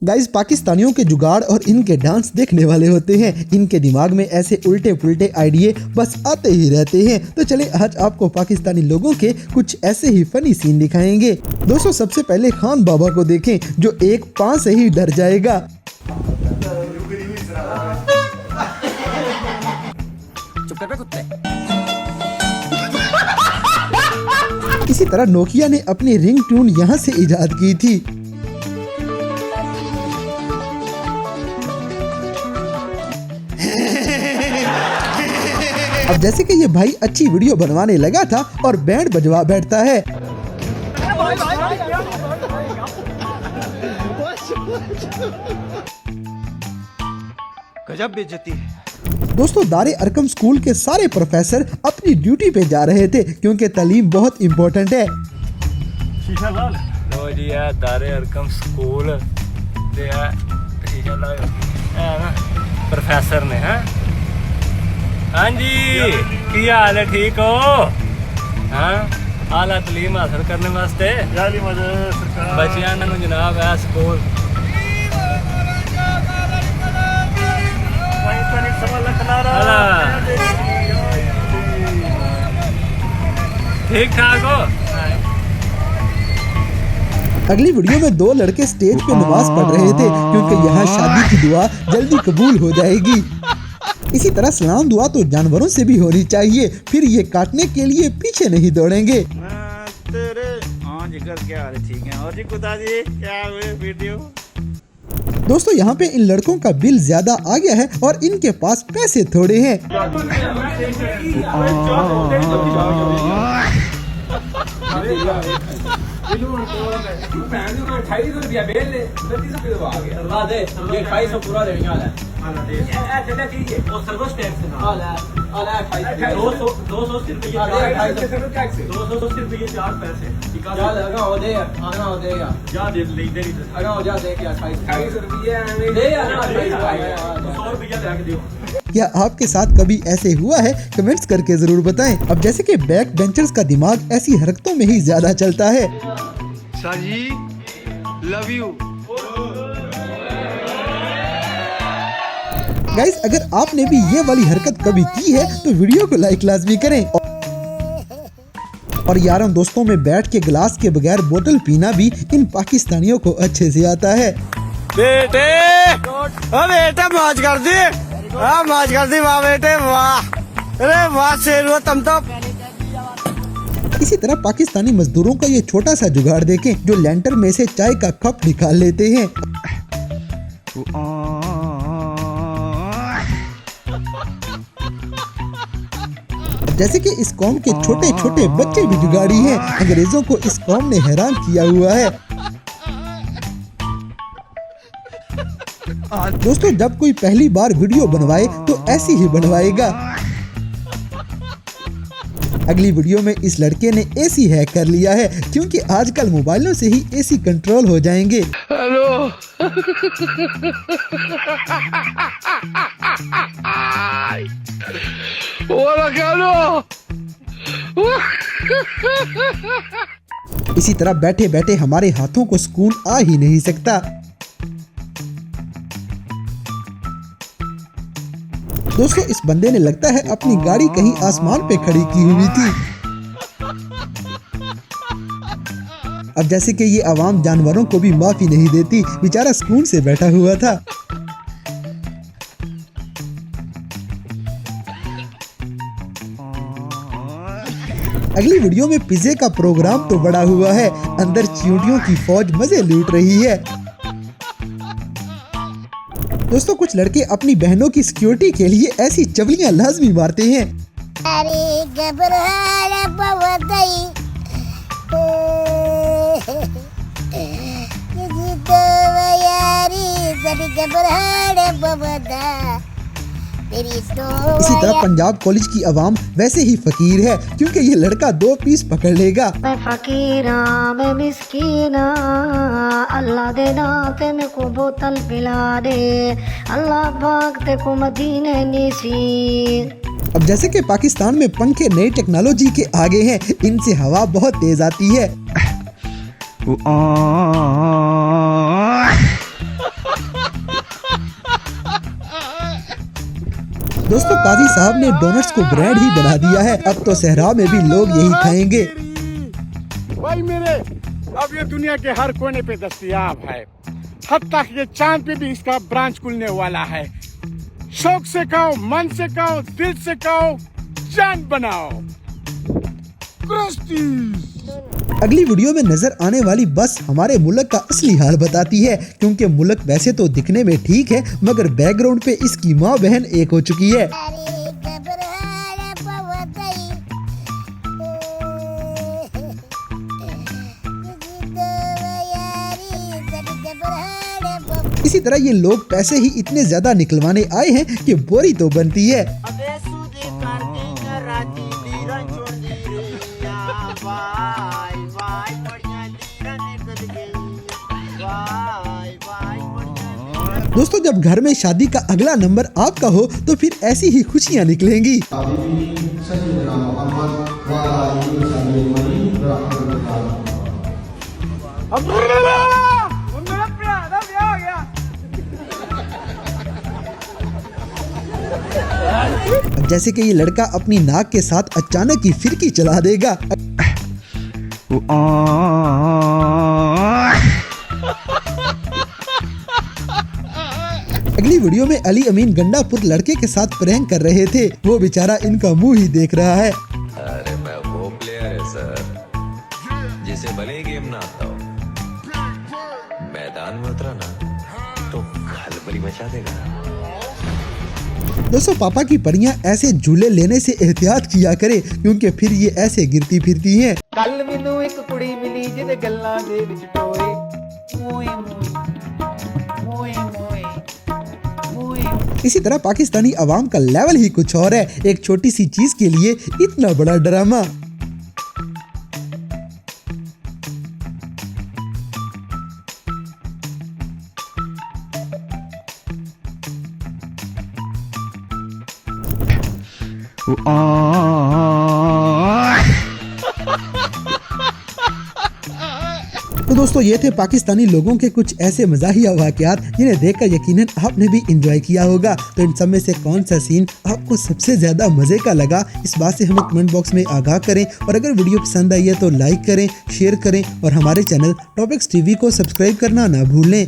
Guys, पाकिस्तानियों के जुगाड़ और इनके डांस देखने वाले होते हैं। इनके दिमाग में ऐसे उल्टे पुल्टे आइडिये बस आते ही रहते हैं। तो चले आज आपको पाकिस्तानी लोगों के कुछ ऐसे ही फनी सीन दिखाएंगे। दोस्तों, सबसे पहले खान बाबा को देखें जो एक पाँव से ही डर जाएगा। चुप कर बे कुत्ते। इसी तरह नोकिया ने अपनी रिंग ट्यून यहाँ से इजाद की थी। अब जैसे कि ये भाई अच्छी वीडियो बनवाने लगा था और बैंड बजवा बैठता है। गजब बेइज्जती है। दोस्तों, दारे अरकम स्कूल के सारे प्रोफेसर अपनी ड्यूटी पे जा रहे थे क्योंकि तालीम बहुत इम्पोर्टेंट है। लो जी, है दारे अरकम स्कूल ते है ना प्रोफेसर ने। हैं हाँ जी, की हाल है? ठीक हो? हाँ, आला तालीम हासिल करने वास्ते बच्चियां नूं जनाब है स्कूल ठीक ठाक हो? अगली वीडियो में दो लड़के स्टेज पे नमाज पढ़ रहे थे क्योंकि यहाँ शादी की दुआ जल्दी कबूल हो जाएगी। इसी तरह सलाम दुआ तो जानवरों से भी होनी चाहिए, फिर ये काटने के लिए पीछे नहीं दौड़ेंगे। दोस्तों, यहाँ पे इन लड़कों का बिल ज्यादा आ गया है और इनके पास पैसे थोड़े हैं। क्या आपके साथ कभी ऐसे हुआ है? कमेंट्स करके जरूर बताएं। अब जैसे कि बैक बेंचर्स का दिमाग ऐसी हरकतों में ही ज्यादा चलता है। साजी लव यू। गाइस, अगर आपने भी ये वाली हरकत कभी की है तो वीडियो को लाइक लाजमी करें। और यारों दोस्तों में बैठ के गिलास के बगैर बोतल पीना भी इन पाकिस्तानियों को अच्छे से आता है। बेटे बेटे मौज कर दी, मौज कर दी, वाह बेटे वाह, अरे वाह शेर हुआ तुम तो। इसी तरह पाकिस्तानी मजदूरों का ये छोटा सा जुगाड़ देखें जो लेंटर में से चाय का कप निकाल लेते हैं। जैसे कि इस कौम के छोटे छोटे बच्चे भी जुगाड़ी हैं। अंग्रेजों को इस कौम ने हैरान किया हुआ है। दोस्तों, जब कोई पहली बार वीडियो बनवाए तो ऐसी ही बनवाएगा। अगली वीडियो में इस लड़के ने एसी हैक कर लिया है क्योंकि आजकल मोबाइलों से ही एसी कंट्रोल हो जाएंगे। हेलो इसी तरह बैठे बैठे हमारे हाथों को सुकून आ ही नहीं सकता। दोस्तों, इस बंदे ने लगता है अपनी गाड़ी कहीं आसमान पे खड़ी की हुई थी। अब जैसे कि ये आवाम जानवरों को भी माफी नहीं देती, बेचारा सुकून से बैठा हुआ था। अगली वीडियो में पिज़्ज़े का प्रोग्राम तो बड़ा हुआ है, अंदर चींटियों की फौज मजे लूट रही है। दोस्तों, कुछ लड़के अपनी बहनों की सिक्योरिटी के लिए ऐसी चवलियां लाजमी मारते हैं। अरे घबराहट बहुत गई, किसी तो यारी सभी घबराहट बहुत है। इसी तरह पंजाब कॉलेज की आवाम वैसे ही फकीर है क्योंकि ये लड़का 2 पीस पकड़ लेगा। मैं फकीरा मैं मिस्कीना, अल्लाह दे ना तेरे को बोतल पिला दे, अल्लाह पाक ते को मदीने नसीब। अब जैसे कि पाकिस्तान में पंखे नई टेक्नोलॉजी के आगे हैं, इनसे हवा बहुत तेज आती है। दोस्तों काजी साहब ने डोनट्स को ब्रांड ही बना दिया है। अब तो सहरा में भी लोग यही खाएंगे। भाई मेरे, अब ये दुनिया के हर कोने पे दस्तयाब है। हद तक ये चांद पे भी इसका ब्रांच खुलने वाला है। शौक से खाओ, मन से खाओ, दिल से खाओ, जान बनाओ। अगली वीडियो में नजर आने वाली बस हमारे मुल्क का असली हाल बताती है, क्योंकि मुल्क वैसे तो दिखने में ठीक है मगर बैकग्राउंड पे इसकी माँ बहन एक हो चुकी है। इसी तरह ये लोग पैसे ही इतने ज्यादा निकलवाने आए हैं कि बोरी तो बनती है। दोस्तों जब घर में शादी का अगला नंबर आपका हो तो फिर ऐसी ही खुशियां निकलेंगी। अब जैसे कि ये लड़का अपनी नाक के साथ अचानक ही फिरकी चला देगा। अगली वीडियो में अली अमीन गंडापुर लड़के के साथ प्रैंक कर रहे थे। वो बेचारा इनका मुंह ही देख रहा है। अरे मैं वो प्लेयर है सर जिसे भले ही गेम ना आता हो, मैदान में उतरा ना तो खलबली मचा देगा। दोस्तों पापा की परियां ऐसे झूले लेने से एहतियात किया करे, क्योंकि फिर ये ऐसे गिरती फिरती हैं। कल मैनू एक कुड़ी मिली जिहदे गल्लां दे विच टोए मोए मोए मोए मोए। इसी तरह पाकिस्तानी अवाम का लेवल ही कुछ और है। एक छोटी सी चीज के लिए इतना बड़ा ड्रामा। तो दोस्तों ये थे पाकिस्तानी लोगों के कुछ ऐसे मज़ाहिया वाक़यात जिन्हें देखकर यकीनन आपने भी एंजॉय किया होगा। तो इन सब में से कौन सा सीन आपको सबसे ज़्यादा मज़े का लगा, इस बात से हमें कमेंट बॉक्स में आगाह करें। और अगर वीडियो पसंद आई है तो लाइक करें, शेयर करें और हमारे चैनल टॉपिक्स टीवी को सब्सक्राइब करना ना भूलें।